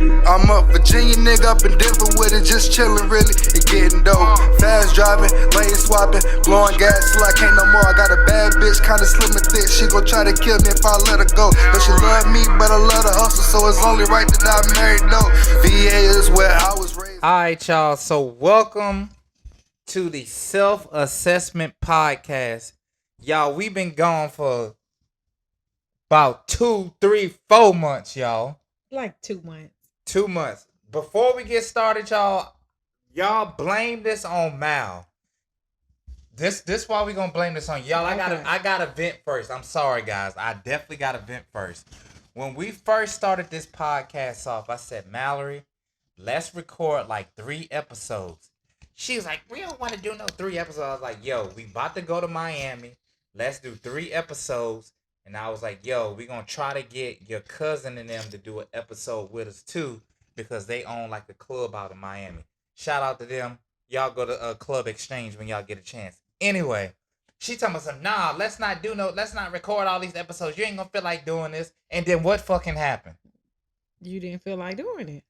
I'm a Virginia nigga up in Denver with it, just chillin' really and getting dope. Fast driving, lane swapping, blowing gas till I can't no more. I got a bad bitch, kinda slim and thick. She gon' try to kill me if I let her go. But she love me, but I love the hustle, so it's only right that I married though. VA is where I was raised. Alright, y'all. So welcome to the Self-Assessment Podcast. Y'all, we've been gone for about 2, 3, 4 months, y'all. Like 2 months. 2 months. Before we get started, y'all blame this on Mal. This why we gonna blame this on y'all. Okay. I gotta vent first. I'm sorry, guys. I definitely gotta vent first. When we first started this podcast off, I said, Mallory, let's record like 3 episodes. She was like, we don't want to do no 3 episodes. I was like, yo, we about to go to Miami. Let's do 3 episodes. And I was like, yo, we gonna try to get your cousin and them to do an episode with us too, because they own like a club out in Miami. Shout out to them. Y'all go to Club Exchange when y'all get a chance. Anyway, she told me some, nah, let's not record all these episodes. You ain't gonna feel like doing this. And then what fucking happened? You didn't feel like doing it.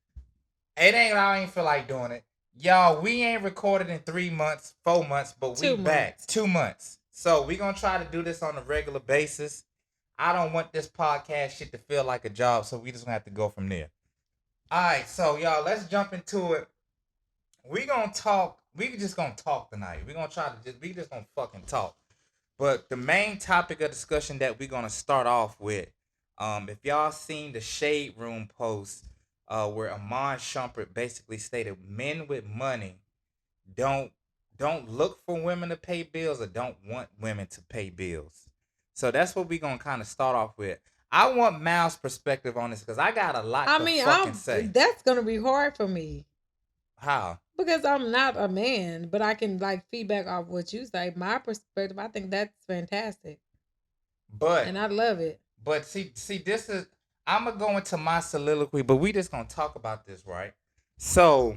I ain't feel like doing it. Y'all, we ain't recorded in 3 months, 4 months, but we 2 back. months. 2 months. So we gonna try to do this on a regular basis. I don't want this podcast shit to feel like a job, so we just gonna have to go from there. Alright, so y'all, let's jump into it. We just gonna talk tonight. We just gonna fucking talk. But the main topic of discussion that we're gonna start off with, if y'all seen the Shade Room post, where Iman Shumpert basically stated men with money don't look for women to pay bills or don't want women to pay bills. So that's what we're gonna kind of start off with. I want Mal's perspective on this because I got a lot to fucking say. That's gonna be hard for me. How? Because I'm not a man, but I can like feedback off what you say. My perspective, I think that's fantastic. And I love it. But see, this is, I'm gonna go into my soliloquy, but we just gonna talk about this, right? So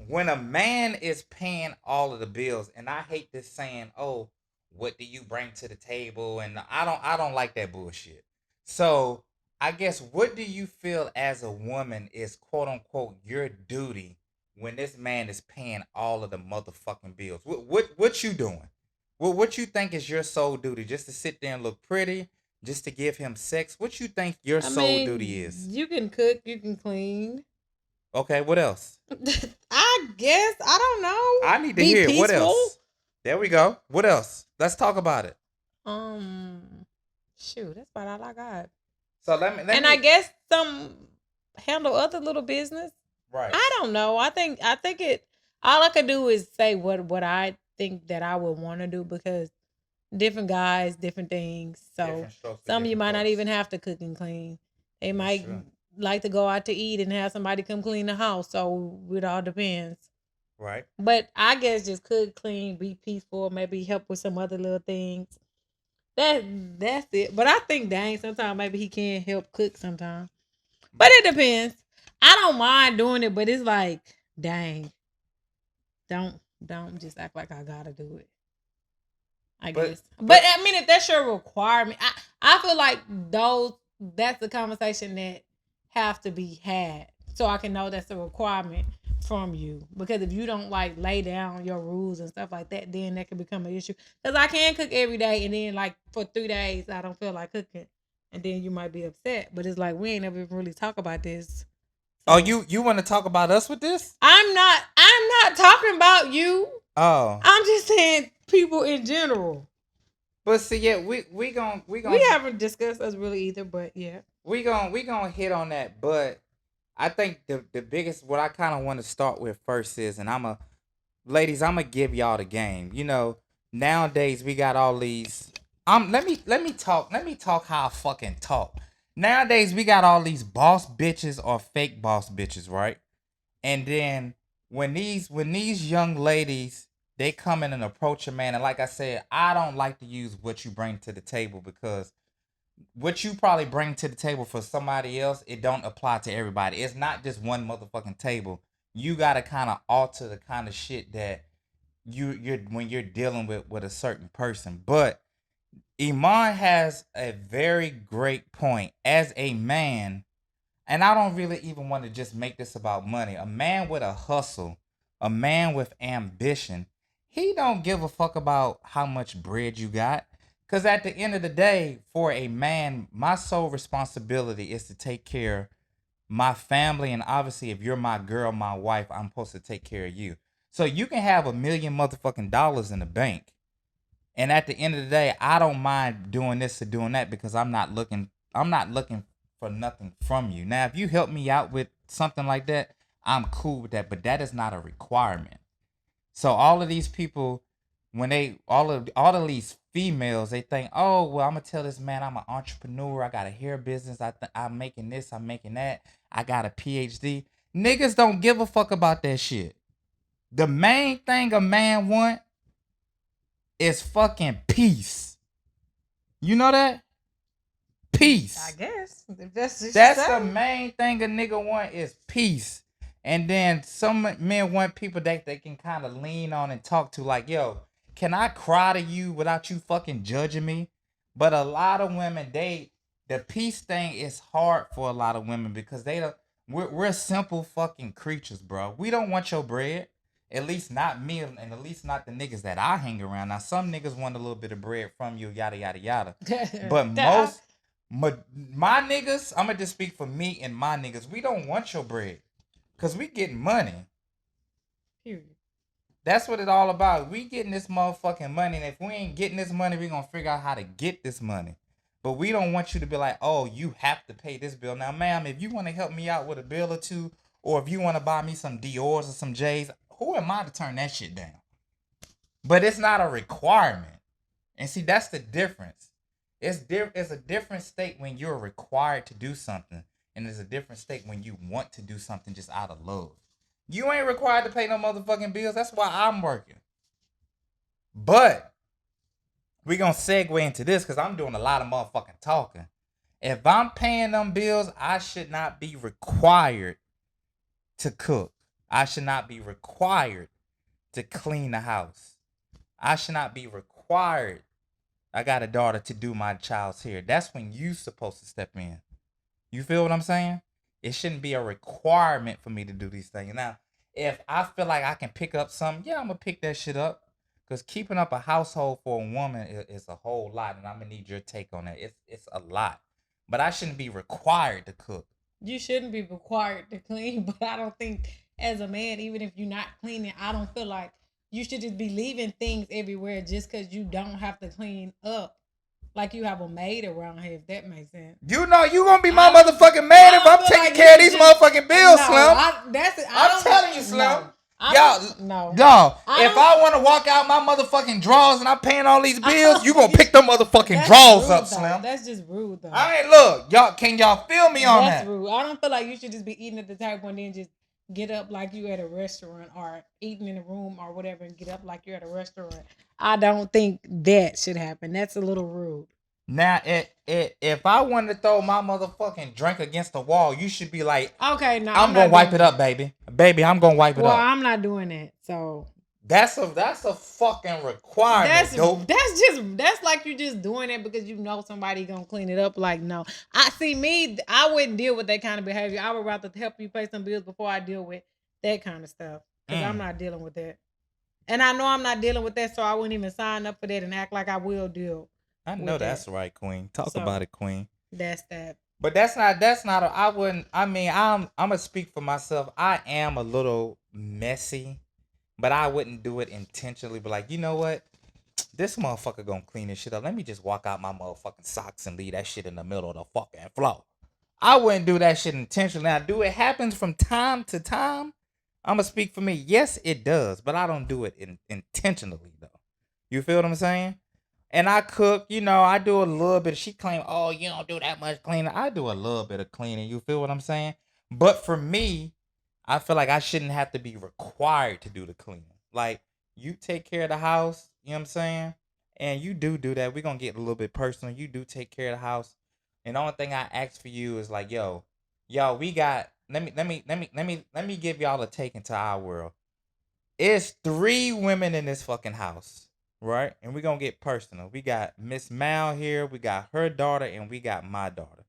when a man is paying all of the bills, and I hate this saying, oh, what do you bring to the table? And I don't like that bullshit. So I guess, what do you feel as a woman is quote unquote your duty when this man is paying all of the motherfucking bills? What you doing? What you think is your sole duty? Just to sit there and look pretty? Just to give him sex? What you think your sole duty is? You can cook, you can clean. Okay, what else? I guess, I don't know. I need to hear it. What else? There we go. What else? Let's talk about it. Shoot, that's about all I got. So let me I guess some handle other little business. Right. I don't know. I think it. All I could do is say what I think that I would want to do, because different guys, different things. So some of you might not even have to cook and clean. They might like to go out to eat and have somebody come clean the house. So it all depends. Right. But I guess just cook, clean, be peaceful, maybe help with some other little things. That's it. But I think, dang, sometimes maybe he can help cook sometimes. But it depends. I don't mind doing it, but it's like, dang, don't just act like I gotta do it. I guess. But I mean, if that's your requirement, I feel like that's the conversation that have to be had, so I can know that's a requirement from you. Because if you don't like lay down your rules and stuff like that, then that can become an issue. Because I can cook every day, and then like for 3 days I don't feel like cooking, and then you might be upset. But it's like, we ain't never really talk about this. So, oh, you want to talk about us with this? I'm not talking about you. Oh, I'm just saying people in general. But see, yeah, we haven't discussed us really either, but yeah, we gonna hit on that. But I think the biggest, what I kind of want to start with first is, and ladies, I'm gonna give y'all the game. You know, nowadays we got all these. Let me talk how I fucking talk. Nowadays we got all these boss bitches or fake boss bitches, right? And then when these young ladies, they come in and approach a man, and like I said, I don't like to use what you bring to the table, because what you probably bring to the table for somebody else, it don't apply to everybody. It's not just one motherfucking table. You gotta kind of alter the kind of shit that you're when you're dealing with a certain person. But Iman has a very great point. As a man, and I don't really even want to just make this about money. A man with a hustle, a man with ambition, he don't give a fuck about how much bread you got. Cause at the end of the day, for a man, my sole responsibility is to take care of my family, and obviously, if you're my girl, my wife, I'm supposed to take care of you. So you can have $1 million motherfucking dollars in the bank, and at the end of the day, I don't mind doing this or doing that because I'm not looking for nothing from you. Now, if you help me out with something like that, I'm cool with that, but that is not a requirement. So all of these people, when they all of these females, they think, oh well, I'm gonna tell this man I'm an entrepreneur. I got a hair business. I'm making this. I'm making that. I got a PhD. Niggas don't give a fuck about that shit. The main thing a man want is fucking peace. You know that? Peace. I guess. If that's just That's so. the main thing a nigga want is peace. And then some men want people that they can kind of lean on and talk to, like, yo, can I cry to you without you fucking judging me? But a lot of women, the peace thing is hard for a lot of women because we're simple fucking creatures, bro. We don't want your bread. At least not me, and at least not the niggas that I hang around. Now, some niggas want a little bit of bread from you, yada, yada, yada. But my niggas, I'm gonna just speak for me and my niggas. We don't want your bread, cause we getting money. Period. That's what it all about. We getting this motherfucking money, and if we ain't getting this money, we gonna figure out how to get this money. But we don't want you to be like, oh, you have to pay this bill. Now, ma'am, if you want to help me out with a bill or two, or if you want to buy me some Dior's or some J's, who am I to turn that shit down? But it's not a requirement. And see, that's the difference. It's a different state when you're required to do something, and it's a different state when you want to do something just out of love. You ain't required to pay no motherfucking bills. That's why I'm working. But we gonna segue into this because I'm doing a lot of motherfucking talking. If I'm paying them bills, I should not be required to cook. I should not be required to clean the house. I should not be required. I got a daughter to do my child's hair. That's when you supposed to step in. You feel what I'm saying? It shouldn't be a requirement for me to do these things. Now, if I feel like I can pick up something, yeah, I'm going to pick that shit up. Because keeping up a household for a woman is a whole lot. And I'm going to need your take on that. It's a lot. But I shouldn't be required to cook. You shouldn't be required to clean, but I don't think as a man, even if you're not cleaning, I don't feel like you should just be leaving things everywhere just because you don't have to clean up. Like you have a maid around here, if that makes sense. You know you gonna be my motherfucking man if I'm taking care of these motherfucking bills, Slim. I'm telling you, Slim. No. If I want to walk out my motherfucking drawers and I'm paying all these bills, you gonna pick them motherfucking drawers up, Slim. That's just rude, though. I ain't look, y'all. Can y'all feel me on that? That's rude. I don't feel like you should just be eating at the table and then just get up like you at a restaurant, or eating in a room or whatever, and get up like you're at a restaurant. I don't think that should happen. That's a little rude. Now, if I wanted to throw my motherfucking drink against the wall, you should be like, okay, no, I'm gonna wipe it up, baby. Baby, I'm gonna wipe it up. Well, I'm not doing that. So that's a fucking requirement. That's like you just doing it because you know somebody gonna clean it up. Like, no, I wouldn't deal with that kind of behavior. I would rather help you pay some bills before I deal with that kind of stuff, because I'm not dealing with that, and I know I'm not dealing with that, so I wouldn't even sign up for that and act like I will deal. I know that's right, Queen. Talk about it, Queen. That's that. But that's not. I wouldn't. I mean, I'm gonna speak for myself. I am a little messy, but I wouldn't do it intentionally. But like, you know what? This motherfucker gonna clean this shit up. Let me just walk out my motherfucking socks and leave that shit in the middle of the fucking floor. I wouldn't do that shit intentionally. Now, it happens from time to time? I'm gonna speak for me. Yes, it does, but I don't do it intentionally though. You feel what I'm saying? And I cook, I do a little bit. She claim, oh, you don't do that much cleaning. I do a little bit of cleaning. You feel what I'm saying? But for me, I feel like I shouldn't have to be required to do the cleaning. Like, you take care of the house, you know what I'm saying? And you do that. We're going to get a little bit personal. You do take care of the house. And the only thing I ask for you is like, yo, we got, let me give y'all a take into our world. It's 3 women in this fucking house. Right? And we're going to get personal. We got Miss Mal here. We got her daughter. And we got my daughter.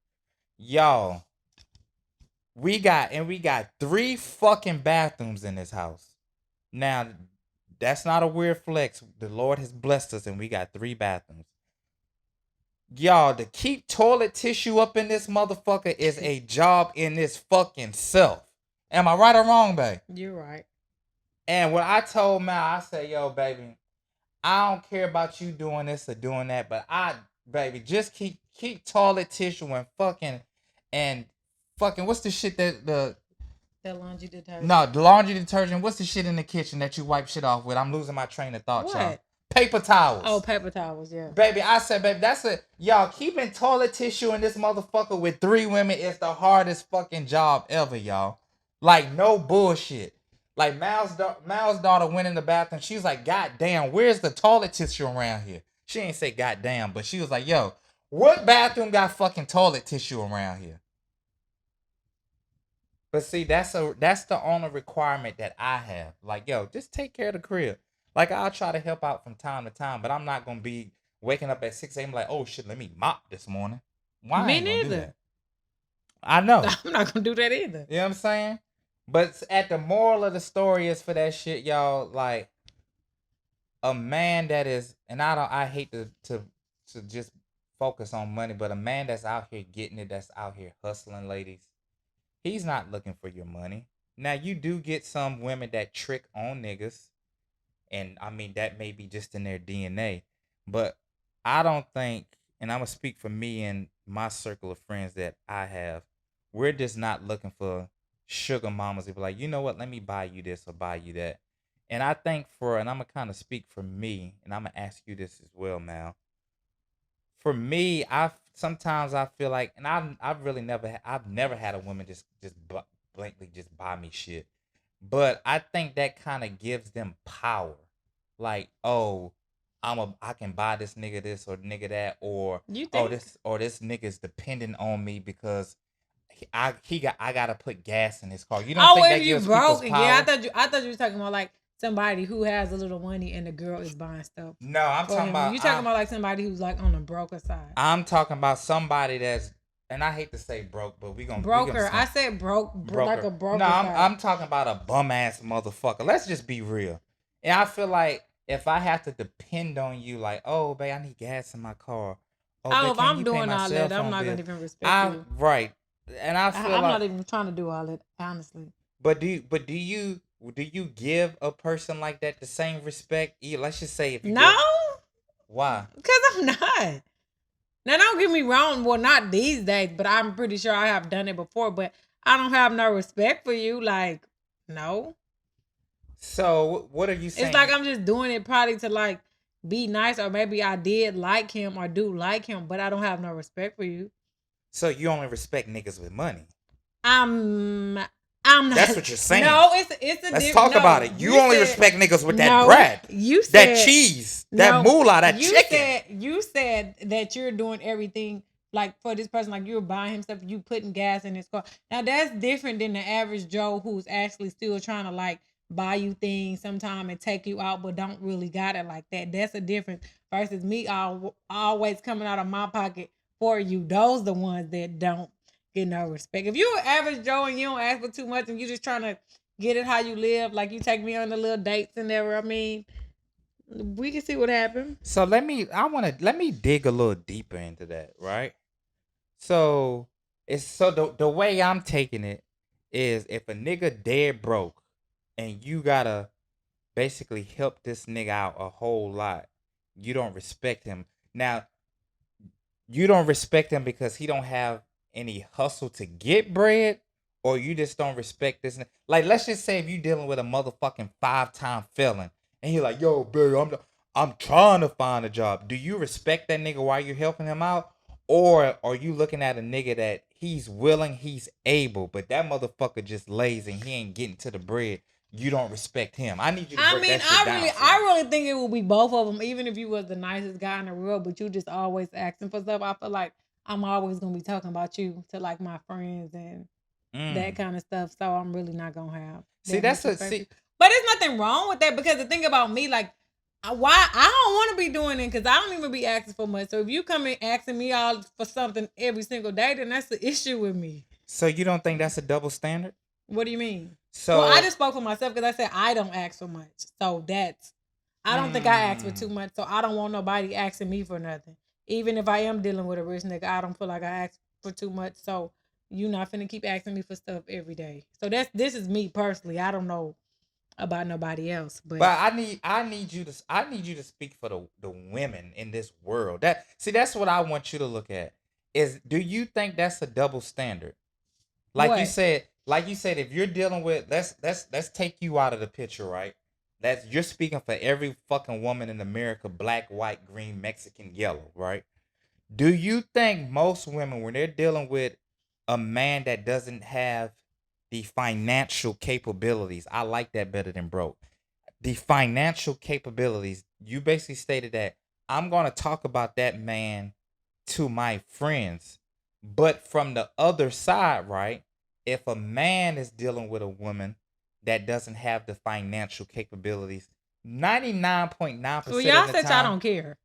Y'all, We got 3 fucking bathrooms in this house. Now, that's not a weird flex. The Lord has blessed us and we got 3 bathrooms. Y'all, to keep toilet tissue up in this motherfucker is a job in this fucking self. Am I right or wrong, babe? You're right. And when I told Mal, I said, yo, baby, I don't care about you doing this or doing that, but baby, just keep toilet tissue and fucking what's the shit that the laundry detergent? No, the laundry detergent. What's the shit in the kitchen that you wipe shit off with? I'm losing my train of thought, y'all. Paper towels. Oh, paper towels, yeah. Baby, I said, baby, y'all keeping toilet tissue in this motherfucker with 3 women is the hardest fucking job ever, y'all. Like, no bullshit. Like, Mal's daughter went in the bathroom. She was like, God damn, where's the toilet tissue around here? She ain't say God damn, but she was like, yo, what bathroom got fucking toilet tissue around here? But see, that's the only requirement that I have. Like, yo, just take care of the crib. Like, I'll try to help out from time to time, but I'm not gonna be waking up at 6 a.m. like, oh shit, let me mop this morning. Why? Me ain't gonna do neither. that? I know. I'm not gonna do that either. You know what I'm saying? But at the moral of the story is for that shit, y'all, like, a man that is, and I hate to just focus on money, but a man that's out here getting it, that's out here hustling, ladies, he's not looking for your money. Now, you do get some women that trick on niggas, and I mean, that may be just in their DNA, but I don't think, and I'm gonna speak for me and my circle of friends that I have, we're just not looking for sugar mamas to be like, you know what, let me buy you this or buy you that. And I think and I'm gonna kind of speak for me, and I'm gonna ask you this as well, Mal. For me, sometimes I feel like, and I've really I've never had a woman just blankly just buy me shit, but I think that kind of gives them power. Like, oh, I can buy this nigga this or nigga that, or You think? this nigga's dependent on me because I gotta put gas in his car. You don't Oh, think that if you gives people's broke, power? yeah, I thought you were talking about like somebody who has a little money and the girl is buying stuff. No, I'm for talking him. about You talking about like somebody who's like on the broker side. I'm talking about somebody that's, and I hate to say broke, but we gonna Broker. I said broke, like a broker. No, side. I'm talking about a bum ass motherfucker. Let's just be real. And I feel like if I have to depend on you, like, oh, babe, I need gas in my car. Oh, babe, if can I'm you pay doing my all cell that, I'm phone not bill? gonna even respect you. Right. And I feel I'm like, not even trying to do all that, honestly. But do you give a person like that the same respect? Let's just say if you No, why? because I'm not. Now, don't get me wrong. Well, not these days, but I'm pretty sure I have done it before. But I don't have no respect for you. Like, no. So what are you saying? It's like I'm just doing it probably to like be nice, or maybe I did like him or do like him, but I don't have no respect for you. So you only respect niggas with money. I'm not. That's what you're saying. No, it's a. Let's talk about it. You only respect niggas with that bread, You said that cheese, that moolah, that chicken. You said that you're doing everything like for this person, like you're buying him stuff, you putting gas in his car. Now that's different than the average Joe who's actually still trying to like buy you things sometime and take you out, but don't really got it like that. That's a difference versus me always coming out of my pocket for you. Those the ones that don't get no respect. If you're an average Joe and you don't ask for too much and you just trying to get it how you live, like you take me on the little dates and ever, I mean, we can see what happened. So let me dig a little deeper into that, right? So the way I'm taking it is if a nigga dead broke and you gotta basically help this nigga out a whole lot, you don't respect him. Now, you don't respect him because he don't have any hustle to get bread, or you just don't respect this. Like, let's just say if you dealing with a motherfucking 5-time felon and he like, yo, babe, I'm trying to find a job. Do you respect that nigga while you're helping him out? Or are you looking at a nigga that he's willing, he's able, but that motherfucker just lazy and he ain't getting to the bread? You don't respect him. I need you to break that shit down. I really think it will be both of them, even if you was the nicest guy in the world, but you just always asking for stuff. I feel like I'm always going to be talking about you to like my friends and that kind of stuff. So I'm really not going to have. See, but there's nothing wrong with that, because the thing about me, like, why I don't want to be doing it, because I don't even be asking for much. So if you come in asking me all for something every single day, then that's the issue with me. So you don't think that's a double standard? What do you mean? So Well, I just spoke for myself because I said I don't ask for much. So that's I don't think I ask for too much. So I don't want nobody asking me for nothing. Even if I am dealing with a rich nigga, I don't feel like I ask for too much. So you not finna keep asking me for stuff every day. So this is me personally. I don't know about nobody else, but I need you to speak for the women in this world. That's what I want you to look at. Is do you think that's a double standard? Like you what? said, if you're dealing with let's take you out of the picture, right? That's you're speaking for every fucking woman in America, black, white, green, Mexican, yellow, right? Do you think most women, when they're dealing with a man that doesn't have the financial capabilities, I like that better than broke. The financial capabilities, you basically stated that I'm going to talk about that man to my friends. But from the other side, right? If a man is dealing with a woman that doesn't have the financial capabilities, 99.9% Well, y'all of the said y'all time. don't care.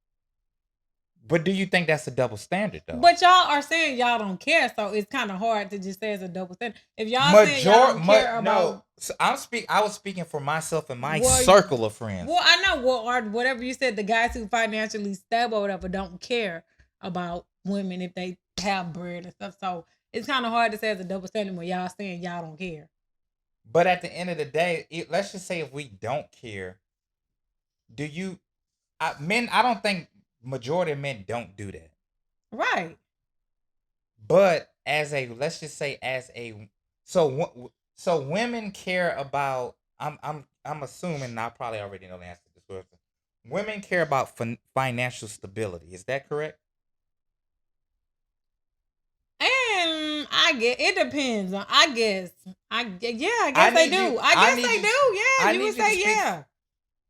But do you think that's a double standard though? But y'all are saying y'all don't care, so it's kind of hard to just say it's a double standard. If y'all saying y'all don't care about, no, so I was speaking for myself and my Well, circle of friends. well, I know whatever you said, the guys who financially stable or whatever don't care about women if they have bread and stuff. So it's kind of hard to say it's a double standard when y'all saying y'all don't care. But at the end of the day, let's just say if we don't care, do you? Men, I don't think majority of men don't do that. Right. But let's just say so women care about. I'm assuming, and I probably already know the answer to this question. Women care about financial stability. Is that correct? And I guess it depends. I guess I they do. need I guess need they you- do. Yeah, I you need would you to say speak- yeah.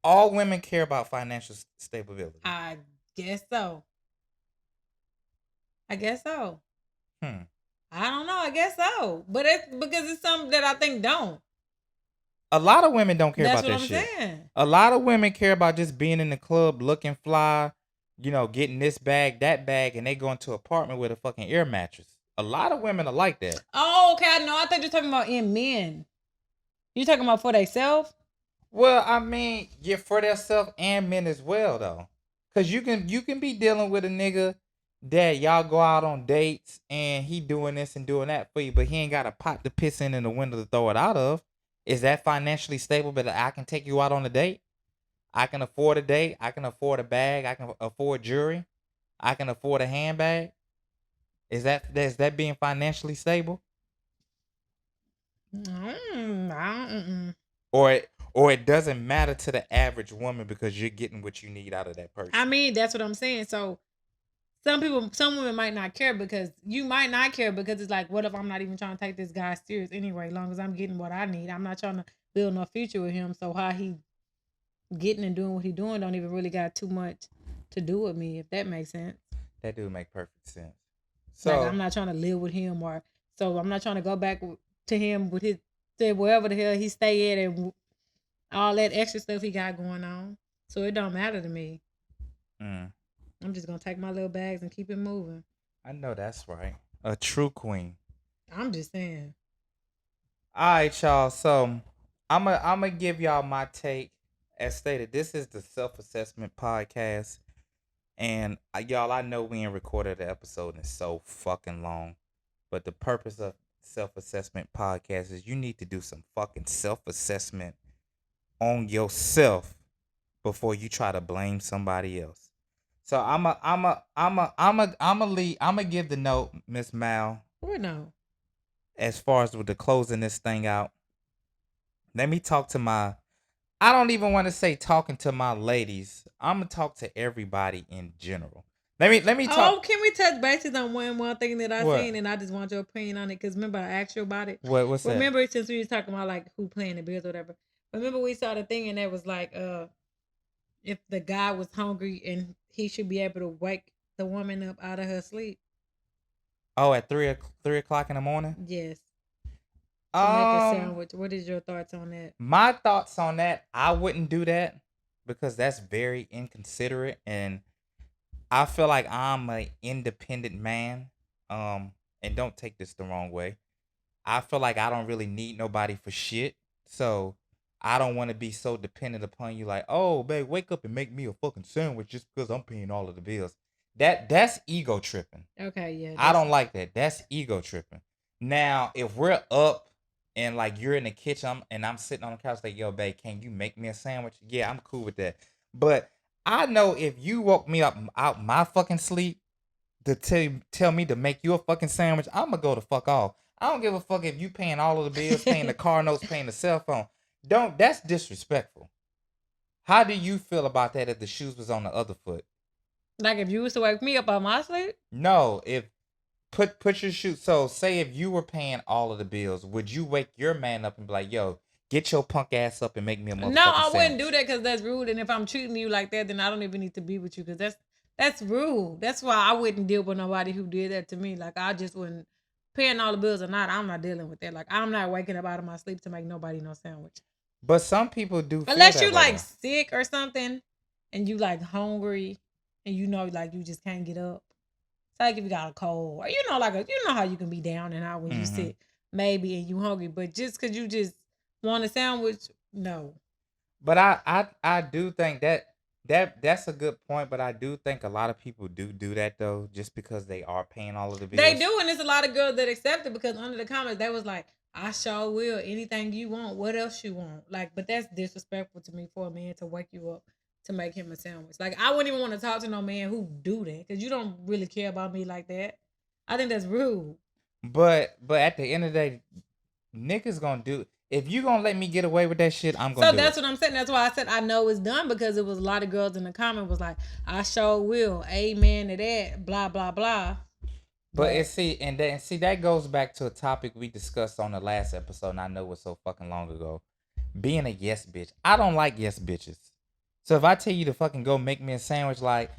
All women care about financial stability. I guess so. I guess so. Hmm. I don't know. I guess so. But it's because it's something that I think don't. A lot of women don't care That's about what that I'm shit. saying. A lot of women care about just being in the club, looking fly, getting this bag, that bag, and they go into an apartment with a fucking air mattress. A lot of women are like that. Oh, okay. I know. I thought you were talking about in men. You talking about for themselves? Well, I mean, yeah, for themselves and men as well, though. Cause you can be dealing with a nigga that y'all go out on dates and he doing this and doing that for you, but he ain't got a pot to piss in the window to throw it out of. Is that financially stable? But I can take you out on a date. I can afford a date. I can afford a bag. I can afford jewelry. I can afford a handbag. Is that being financially stable? Or it doesn't matter to the average woman because you're getting what you need out of that person. I mean, that's what I'm saying. So some women might not care because you might not care because it's like, what if I'm not even trying to take this guy serious anyway? As long as I'm getting what I need, I'm not trying to build no future with him. So how he getting and doing what he doing don't even really got too much to do with me, if that makes sense. That do make perfect sense. So like I'm not trying to live with him, or so I'm not trying to go back to him with his wherever the hell he stay at and all that extra stuff he got going on. So it don't matter to me. I'm just gonna take my little bags and keep it moving. I know that's right. A true queen. I'm just saying. All right, y'all. So I'm gonna give y'all my take. As stated, this is the self-assessment podcast. And y'all, I know we ain't recorded the episode and it's so fucking long. But the purpose of self-assessment podcast is you need to do some fucking self-assessment on yourself before you try to blame somebody else. So I'm a give the note, Miss Mal. What no? As far as with the closing this thing out, let me talk to I don't even want to say talking to my ladies. I'm gonna talk to everybody in general. Let me talk. Oh, can we touch bases on one thing that I What? seen, and I just want your opinion on it? Because remember, I asked you about it. What's that? Remember, since we was talking about like who playing the bills or whatever. Remember, we saw the thing, and that was like, if the guy was hungry and he should be able to wake the woman up out of her sleep. Oh, at 3 o'clock in the morning. Yes. To make a sandwich. What is your thoughts on that? My thoughts on that, I wouldn't do that because that's very inconsiderate, and I feel like I'm an independent man. And don't take this the wrong way. I feel like I don't really need nobody for shit. So I don't want to be so dependent upon you like, oh, babe, wake up and make me a fucking sandwich just because I'm paying all of the bills. That's ego tripping. Okay, yeah. I don't like that. That's ego tripping. Now, if we're up and like you're in the kitchen and I'm sitting on the couch like, yo, babe, can you make me a sandwich? Yeah, I'm cool with that. But I know if you woke me up out my fucking sleep to tell me to make you a fucking sandwich, I'm gonna go the fuck off. I don't give a fuck if you paying all of the bills, paying the car notes, paying the cell phone. That's disrespectful. How do you feel about that if the shoes was on the other foot? Like if you was to wake me up out my sleep? No, if put your shoes. So say if you were paying all of the bills, would you wake your man up and be like, "Yo, get your punk ass up and make me a motherfucking No, I wouldn't sandwich"? do that because that's rude. And if I'm treating you like that, then I don't even need to be with you because that's rude. That's why I wouldn't deal with nobody who did that to me. Like I just wouldn't paying all the bills or not. I'm not dealing with that. Like I'm not waking up out of my sleep to make nobody no sandwich. But some people do. Feel Unless that you way, like though. sick or something, and you like hungry, and you know like you just can't get up. It's like if you got a cold, or you know you know how you can be down and out when you Mhm. sick, maybe, and you hungry. But just because you just want a sandwich, no. But I do think that's a good point. But I do think a lot of people do that though, just because they are paying all of the bills. They do, and there's a lot of girls that accept it because under the comments they was like, "I sure will. Anything you want. What else you want?" Like, but that's disrespectful to me for a man to wake you up to make him a sandwich. Like, I wouldn't even want to talk to no man who do that because you don't really care about me like that. I think that's rude. But at the end of the day, niggas gonna do. If you gonna let me get away with that shit, I'm gonna So do that's it. what I'm saying. That's why I said I know it's done because it was a lot of girls in the comment was like, "I sure will. Amen to that." Blah blah blah. But that goes back to a topic we discussed on the last episode, and I know it was so fucking long ago. Being a yes bitch. I don't like yes bitches. So if I tell you to fucking go make me a sandwich, like,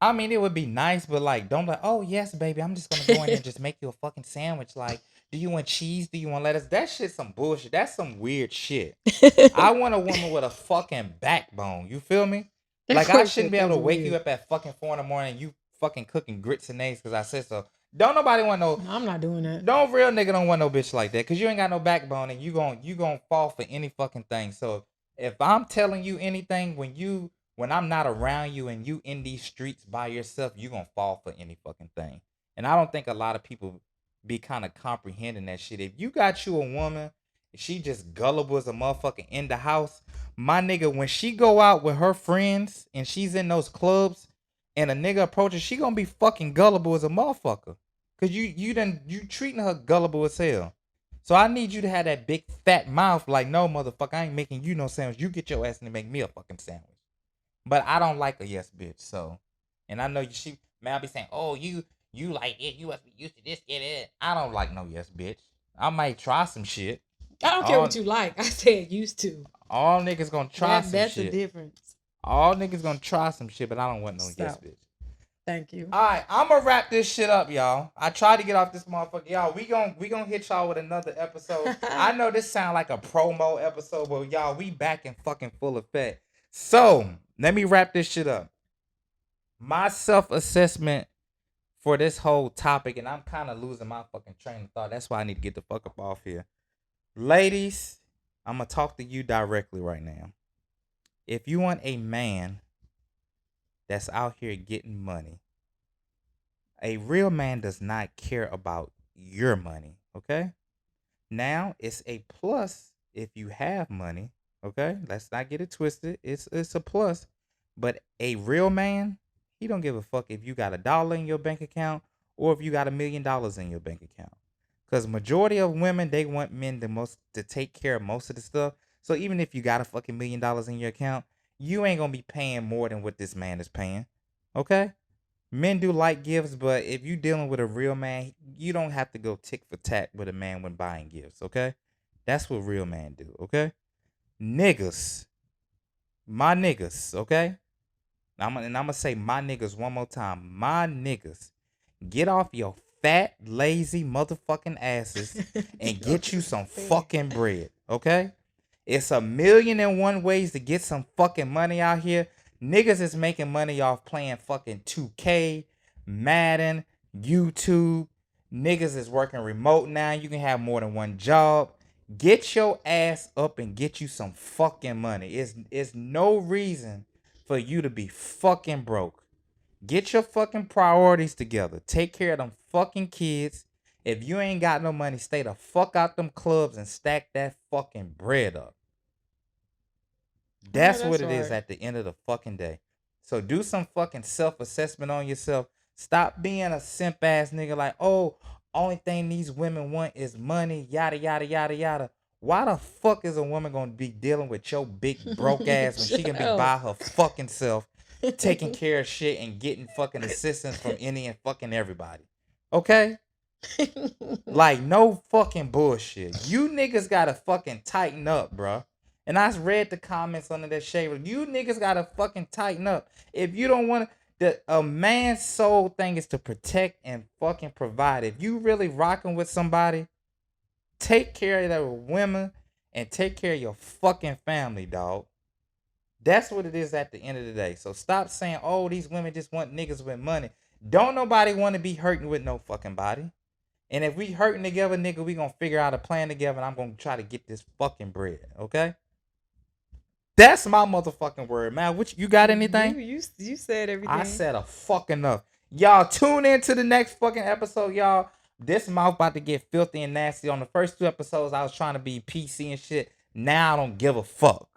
I mean, it would be nice, but like, don't be like, oh yes, baby, I'm just gonna go in there and just make you a fucking sandwich. Like, do you want cheese? Do you want lettuce? That shit's some bullshit. That's some weird shit. I want a woman with a fucking backbone. You feel me? Like, I shouldn't be able to wake you up at fucking 4 in the morning and you fucking cooking grits and eggs because I said so. Don't nobody want no. I'm not doing that. No real nigga don't want no bitch like that because you ain't got no backbone and you gon' fall for any fucking thing. So if I'm telling you anything when I'm not around you and you in these streets by yourself, you gonna fall for any fucking thing. And I don't think a lot of people be kind of comprehending that shit. If you got you a woman, she just gullible as a motherfucker in the house, my nigga, when she go out with her friends and she's in those clubs and a nigga approaches, she gonna be fucking gullible as a motherfucker. Cause you treating her gullible as hell. So I need you to have that big fat mouth like, no motherfucker, I ain't making you no sandwich. You get your ass in and make me a fucking sandwich. But I don't like a yes bitch, so. And I know she may be saying, oh, you like it, you must be used to this, get it. I don't like no yes bitch. I might try some shit. I don't care what you like. I said used to. All niggas gonna try some shit. That's the difference. All niggas gonna try some shit, but I don't want no yes bitch. Thank you. All right, I'm gonna wrap this shit up, y'all. I tried to get off this motherfucker, y'all. We gonna hit y'all with another episode. I know this sound like a promo episode, but y'all, we back in fucking full effect. So let me wrap this shit up. My self-assessment for this whole topic, and I'm kind of losing my fucking train of thought. That's why I need to get the fuck up off here. Ladies, I'm gonna talk to you directly right now. If you want a man that's out here getting money, a real man does not care about your money, okay? Now, it's a plus if you have money, okay? Let's not get it twisted. It's a plus. But a real man, he don't give a fuck if you got $1 in your bank account or if you got $1 million in your bank account. Because majority of women, they want men to take care of most of the stuff. So even if you got a fucking $1 million in your account, you ain't gonna be paying more than what this man is paying. Okay? Men do like gifts, but if you dealing with a real man, you don't have to go tick for tat with a man when buying gifts, okay? That's what real men do, okay? Niggas. My niggas, okay? I'm gonna say my niggas one more time. My niggas. Get off your fat, lazy motherfucking asses and get you some fucking bread, okay? It's 1,000,001 ways to get some fucking money out here. Niggas is making money off playing fucking 2K, Madden, YouTube. Niggas is working remote now. You can have more than one job. Get your ass up and get you some fucking money. It's no reason for you to be fucking broke. Get your fucking priorities together. Take care of them fucking kids. If you ain't got no money, stay the fuck out them clubs and stack that fucking bread up. That's what it is right. at the end of the fucking day. So do some fucking self-assessment on yourself. Stop being a simp ass nigga like, oh, only thing these women want is money, yada yada yada yada. Why the fuck is a woman gonna be dealing with your big broke ass when she can be Shut by up. her fucking self, taking care of shit and getting fucking assistance from any and fucking everybody? Okay? Like, no fucking bullshit. You niggas gotta fucking tighten up, bruh. And I read the comments under that shade. You niggas gotta fucking tighten up. If you don't want to, a man's sole thing is to protect and fucking provide. If you really rocking with somebody, take care of their women and take care of your fucking family, dog. That's what it is at the end of the day. So stop saying, oh, these women just want niggas with money. Don't nobody want to be hurting with no fucking body. And if we hurting together, nigga, we gonna figure out a plan together and I'm gonna try to get this fucking bread, okay? That's my motherfucking word, man. What you got anything? You said everything. I said a fucking enough. Y'all tune in to the next fucking episode, y'all. This mouth about to get filthy and nasty. On the first 2 episodes, I was trying to be PC and shit. Now I don't give a fuck.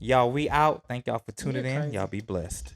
Y'all, we out. Thank y'all for tuning You're in. crazy. Y'all be blessed.